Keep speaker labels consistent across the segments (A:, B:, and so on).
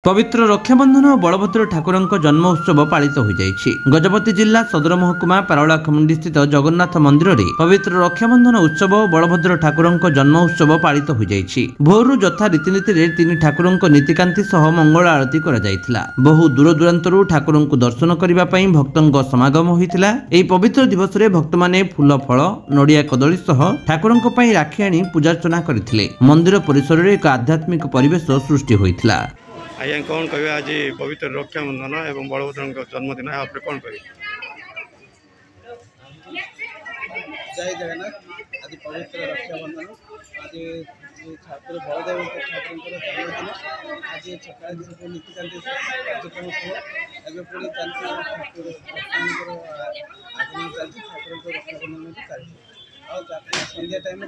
A: पवित्र रक्षाबंधन और बलभद्र ठाकुर जन्म उत्सव पालित हो जाइछि। गजपति जिला सदर महकुमा पारोला खमुंडी स्थित जगन्नाथ मंदिर में पवित्र रक्षाबंधन उत्सव और बलभद्र ठाकुर जन्म उत्सव पालित हो जाइछि। भोरु यथा रीतिनीति रे तीन ठाकुर नीतिकांति सह मंगल आरती करा जायथिला। बहु दूर दूरांतरु ठाकुर दर्शन करबा पई भक्तों समागम होइथिला। एही पवित्र दिवस रे भक्त माने फूल फल नड़िया कदली सह ठाकुर राखी आनी पूजार्चना करथिले। मंदिर परिसर रे एक आध्यात्मिक परिवेश सृष्टि होइथिला।
B: आज्ञा कौन कहे आज पवित्र रक्षाबंधन एवं बलभद्र जन्मदिन आप कौन कहे?
C: जय जगन्नाथ। आज पवित्र रक्षाबंधन आज ठाकुर बलदेव ठाकुर जन्मदिन आज सकाल सब नीतिकांति कार्यक्रम सह पुणी चलती ठाकुर आगमन चलती ठाकुर रक्षाबंधन चलती संध्या टाइम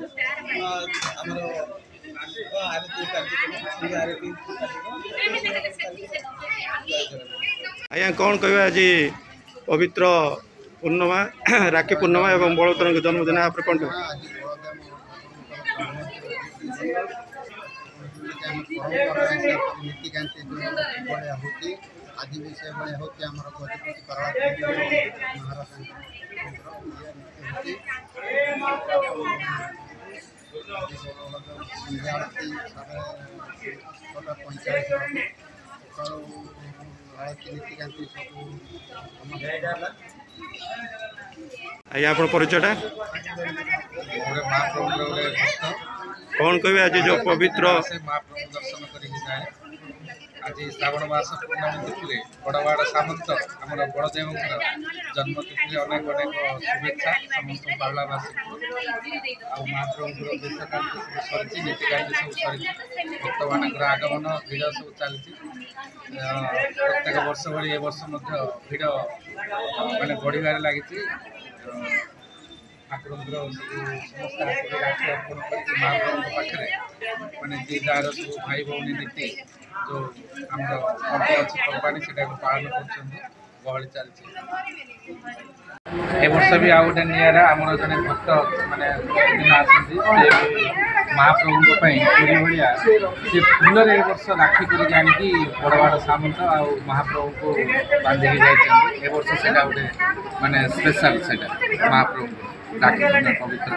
C: आमर आरती कार्यक्रम संध्या आरती
B: आज्ञा कौन कहे आज पवित्र पूर्णिमा राखी पूर्णिमा एवं बलभद्र जन्मदिन आप कौन कहे?
C: नीतिकांति बढ़िया होती आज भी से बढ़िया होती आम गजपति पारोला संध्या आरती 6:45 आरती नीतिकांति सब
B: आज्ञा आप परिचयटा कौन कहे आज जो पवित्र
C: महाप्रभु दर्शन कर आज श्रावण मास पूर्णमी तिथि बड़वाड़ सामंत आम बलदेव जन्मतिथि अनेक अनेक शुभेच्छा समस्त बारलावासी महाप्रभु देशकांति सब सरी नीतिकांति सब सरी भक्त मान आगमन भिड़ सब चलती प्रत्येक वर्ष भाई वर्ष भिड़ माने बढ़िबार लगी ठाकुर समस्त राखी अर्पण कर महाप्रभु पाखे मैंने जी जार सब भाई भौणी नीति जो आम पर्व अच्छी पर्वाणी से पालन कर चलती ए वर्ष भी आउ गोटे निरा आमर जड़े भक्त मैंने आसती महाप्रभु पूरी भाया सी फूल ए वर्ष राखी कर बड़वाड़ सामंत आ महाप्रभु को बांधिकी जाइए। ए वर्ष से गोटे मानने स्पेशल से महाप्रभु राखी पवित्र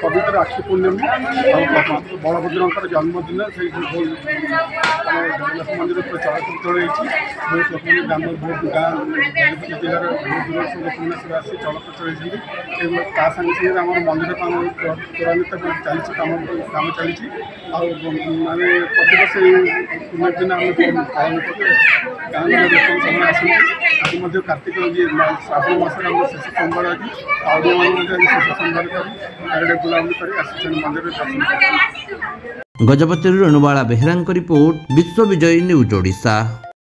D: पवित्र राखी पूर्णिमा बलभद्र जन्मदिन से जगन्नाथ मंदिर चलचल बहुत लोक ग्राम बहुत गाँ गजपति जिलार बहुत दूर से लोक मैंने आसी चलचल संगे आम मंदिर काम त्वरान्वित चलती काम चलती माने प्रतिवर्ष पुण्य दिन आम पालन कर गाँव लोक सब आसती आज कार्तिक श्रावण मसर शेष सोमवार आज आउडिया शेष सोमवार कर बुलाबुली कर आस मंदिर दर्शन।
A: गजपति रणुबाला बेहरा रिपोर्ट विश्व विजय न्यूज ओडिशा।